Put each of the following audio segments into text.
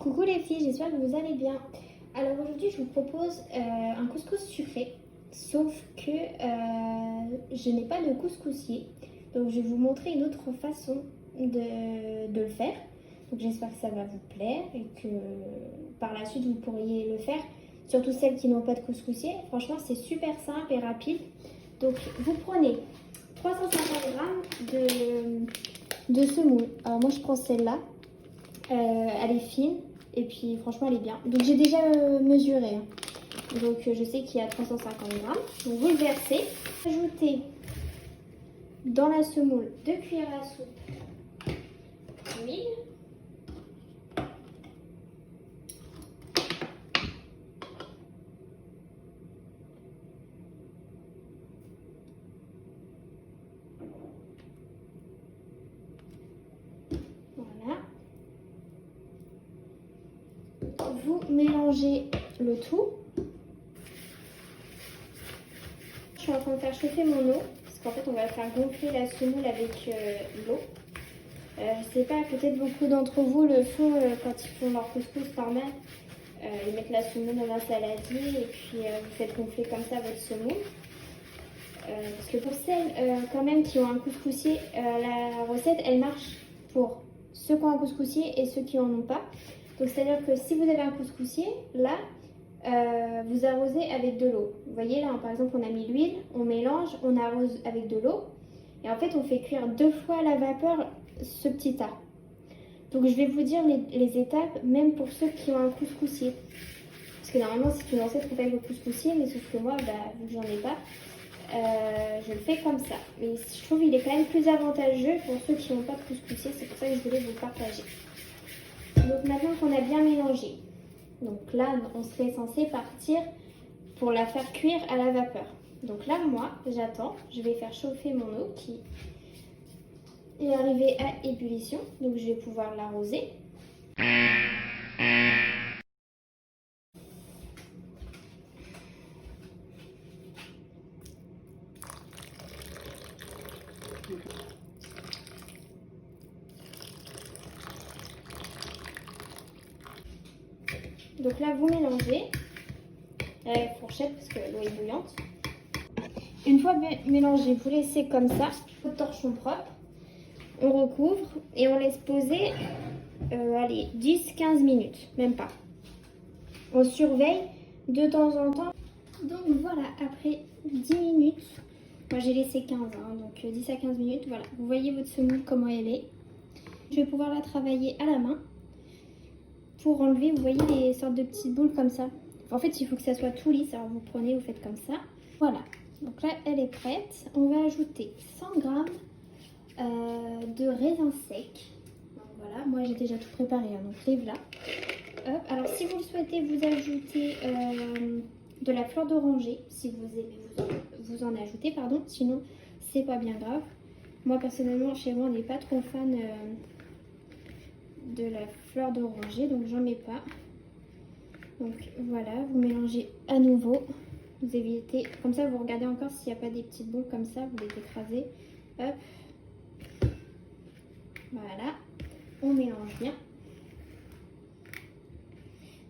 Coucou les filles, j'espère que vous allez bien. Alors aujourd'hui je vous propose un couscous sucré, sauf que je n'ai pas de couscoussier. Donc je vais vous montrer une autre façon de le faire. Donc j'espère que ça va vous plaire et que par la suite vous pourriez le faire. Surtout celles qui n'ont pas de couscoussier. Franchement c'est super simple et rapide. Donc vous prenez 350 grammes de semoule. Alors moi je prends celle-là. Elle est fine et puis franchement elle est bien. Donc j'ai déjà mesuré. Donc je sais qu'il y a 350 grammes. Donc vous le versez. Ajoutez dans la semoule 2 cuillères à soupe d'huile. Voilà. Vous mélangez le tout. Je suis en train de faire chauffer mon eau parce qu'en fait on va faire gonfler la semoule avec l'eau. Je sais pas, peut-être beaucoup d'entre vous le font quand ils font leur couscous normal. Ils mettent la semoule dans un saladier et puis vous faites gonfler comme ça votre semoule. Parce que pour celles quand même qui ont un couscoussier, la recette elle marche pour ceux qui ont un couscoussier et ceux qui n'en ont pas. Donc c'est-à-dire que si vous avez un couscoussier, là vous arrosez avec de l'eau. Vous voyez là par exemple on a mis l'huile, on mélange, on arrose avec de l'eau et en fait on fait cuire 2 fois à la vapeur ce petit tas. Donc je vais vous dire les étapes même pour ceux qui ont un couscoussier. Parce que normalement c'est une recette qu'on fait avec le couscoussier, mais sauf que moi vu que j'en ai pas, je le fais comme ça. Mais je trouve qu'il est quand même plus avantageux pour ceux qui n'ont pas de couscoussier, c'est pour ça que je voulais vous le partager. Donc maintenant qu'on a bien mélangé, donc là on serait censé partir pour la faire cuire à la vapeur. Donc là moi j'attends, je vais faire chauffer mon eau qui est arrivée à ébullition, donc je vais pouvoir l'arroser. Donc là vous mélangez à la fourchette parce que l'eau est bouillante. Une fois mélangé, vous laissez comme ça, votre torchon propre, on recouvre et on laisse poser allez, 10-15 minutes, même pas. On surveille de temps en temps. Donc voilà, après 10 minutes, moi j'ai laissé 15, donc 10 à 15 minutes, voilà. Vous voyez votre semoule comment elle est. Je vais pouvoir la travailler à la main pour enlever, vous voyez, les sortes de petites boules comme ça. En fait, il faut que ça soit tout lisse, alors vous prenez, vous faites comme ça. Voilà, donc là elle est prête. On va ajouter 100 grammes de raisins secs. Donc voilà, moi j'ai déjà tout préparé, donc les voilà. Hop. Alors si vous le souhaitez, vous ajoutez de la fleur d'oranger. Si vous aimez, vous en ajoutez, pardon. Sinon, c'est pas bien grave. Moi personnellement, chez moi, on n'est pas trop fan de la fleur d'oranger, donc j'en mets pas. Donc voilà, vous mélangez à nouveau. Vous évitez, comme ça vous regardez encore s'il n'y a pas des petites boules comme ça, vous les écrasez. Hop. Voilà, on mélange bien.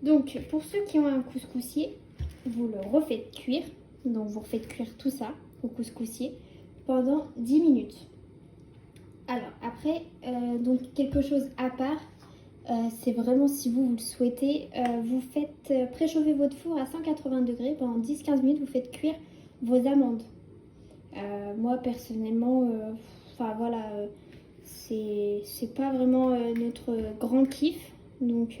Donc pour ceux qui ont un couscoussier, vous le refaites cuire. Donc vous refaites cuire tout ça au couscoussier pendant 10 minutes. Alors après, donc quelque chose à part, c'est vraiment si vous le souhaitez, vous faites préchauffer votre four à 180 degrés pendant 10-15 minutes, vous faites cuire vos amandes. Moi personnellement, enfin voilà, c'est pas vraiment notre grand kiff. Donc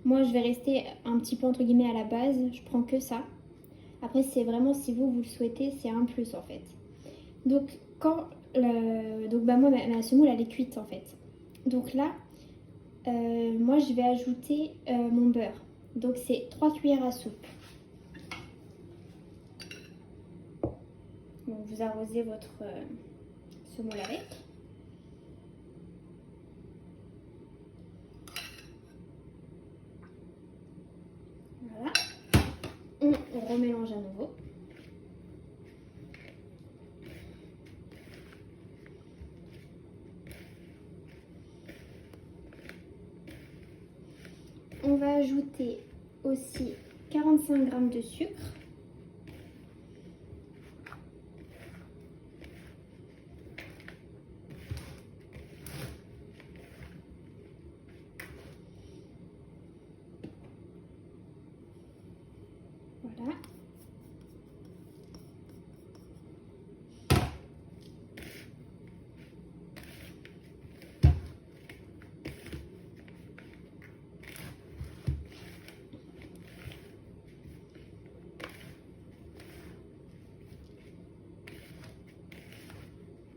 moi je vais rester un petit peu entre guillemets à la base, je prends que ça. Après c'est vraiment si vous le souhaitez, c'est un plus en fait. Donc quand moi ma semoule elle est cuite en fait. Donc là moi je vais ajouter mon beurre. Donc c'est 3 cuillères à soupe. Donc vous arrosez votre semoule avec. Voilà. On remélange à nouveau. va ajouter aussi 45 g de sucre. Voilà.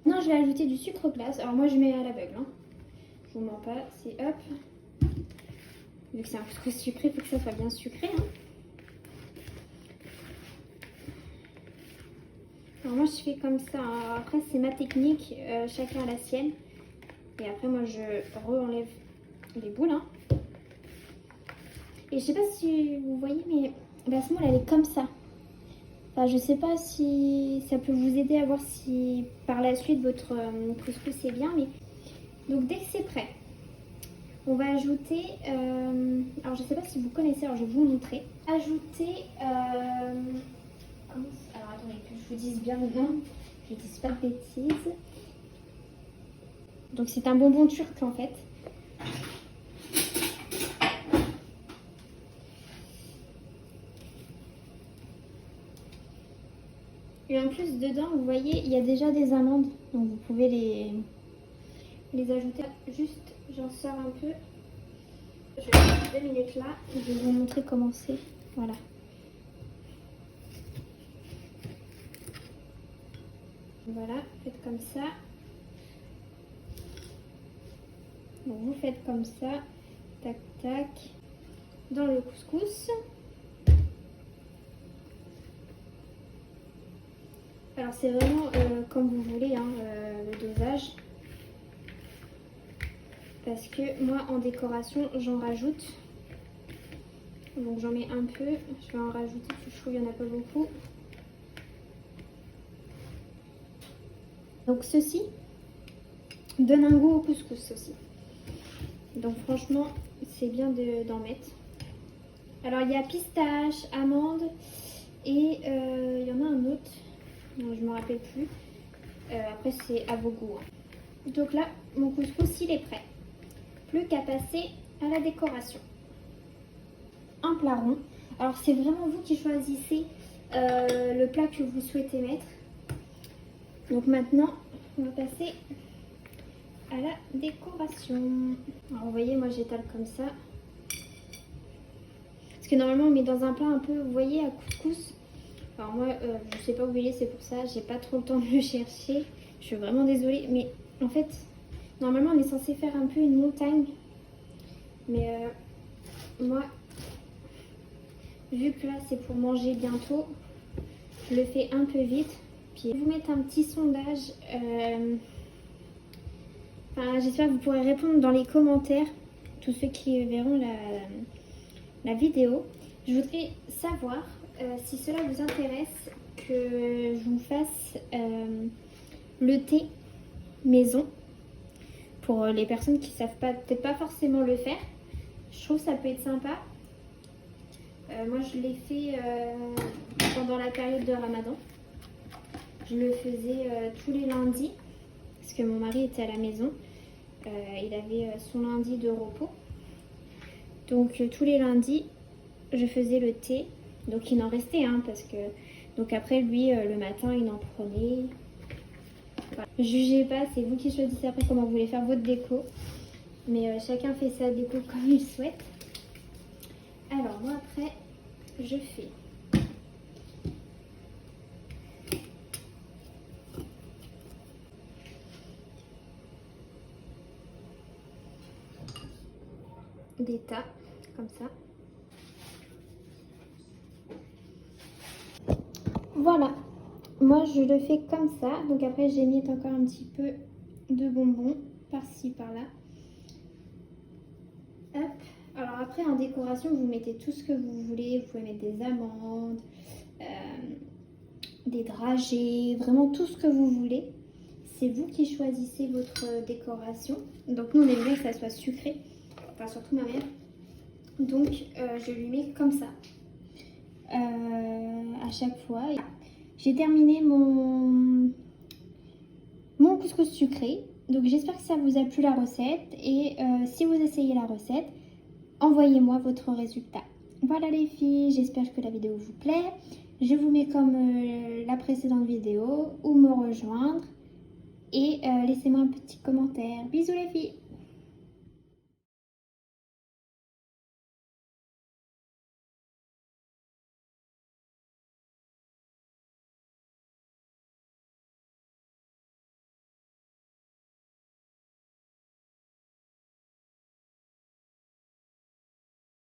Non, je vais ajouter du sucre glace. Alors moi je mets à l'aveugle, hein. Je vous mens pas, c'est hop. Vu que c'est un peu trop sucré, il faut que ça soit bien sucré, hein. Alors moi je fais comme ça, hein. Alors après c'est ma technique, chacun a la sienne. Et après moi je re-enlève les boules, hein. Et je sais pas si vous voyez, mais la semoule elle est comme ça. Enfin, je sais pas si ça peut vous aider à voir si par la suite votre couscous est bien. Mais... Donc dès que c'est prêt, on va ajouter... alors je sais pas si vous connaissez, alors je vais vous montrer. Ajouter... alors attendez que je vous dise bien le nom, que je dise pas de bêtises. Donc c'est un bonbon turc en fait. Et en plus dedans, vous voyez, il y a déjà des amandes, donc vous pouvez les ajouter. Juste, j'en sors un peu. Je vais mettre 2 minutes là, et je vais vous montrer comment c'est. Voilà. Voilà, faites comme ça. Donc vous faites comme ça, tac tac, dans le couscous. Alors c'est vraiment comme vous voulez, hein, le dosage. Parce que moi en décoration j'en rajoute. Donc j'en mets un peu, je vais en rajouter, parce que je trouve qu'il n'y en a pas beaucoup. Donc ceci donne un goût au couscous aussi. Donc franchement c'est bien d'en mettre. Alors il y a pistache, amande et il y en a un autre. Non, je ne me rappelle plus. Après, c'est à vos goûts, hein. Donc là, mon couscous, il est prêt. Plus qu'à passer à la décoration. Un plat rond. Alors, c'est vraiment vous qui choisissez le plat que vous souhaitez mettre. Donc maintenant, on va passer à la décoration. Alors, vous voyez, moi, j'étale comme ça. Parce que normalement, on met dans un plat un peu, vous voyez, à couscous. Alors moi, je sais pas où il est, c'est pour ça, j'ai pas trop le temps de le chercher. Je suis vraiment désolée, mais en fait, normalement on est censé faire un peu une montagne. Mais moi, vu que là c'est pour manger bientôt, je le fais un peu vite. Puis je vais vous mettre un petit sondage. Enfin, j'espère que vous pourrez répondre dans les commentaires, tous ceux qui verront la vidéo. Je voudrais savoir... si cela vous intéresse, que je vous fasse le thé maison pour les personnes qui ne savent pas, peut-être pas forcément le faire. Je trouve que ça peut être sympa. Moi, je l'ai fait pendant la période de Ramadan. Je le faisais tous les lundis parce que mon mari était à la maison. Il avait son lundi de repos. Donc, tous les lundis, je faisais le thé. Donc il en restait, hein, parce que... Donc après, lui, le matin, il en prenait. Voilà. Jugez pas, c'est vous qui choisissez après comment vous voulez faire votre déco. Mais chacun fait sa déco comme il souhaite. Alors moi, après, je fais... des tas, comme ça. Voilà, moi je le fais comme ça. Donc après j'ai mis encore un petit peu de bonbons par-ci par-là. Hop. Alors après en décoration vous mettez tout ce que vous voulez. Vous pouvez mettre des amandes, des dragées, vraiment tout ce que vous voulez. C'est vous qui choisissez votre décoration. Donc nous on aime bien que ça soit sucré, enfin surtout ma mère. Donc je lui mets comme ça à chaque fois. J'ai terminé mon couscous sucré. Donc j'espère que ça vous a plu la recette. Et si vous essayez la recette, envoyez-moi votre résultat. Voilà les filles, j'espère que la vidéo vous plaît. Je vous mets comme la précédente vidéo où me rejoindre. Et laissez-moi un petit commentaire. Bisous les filles!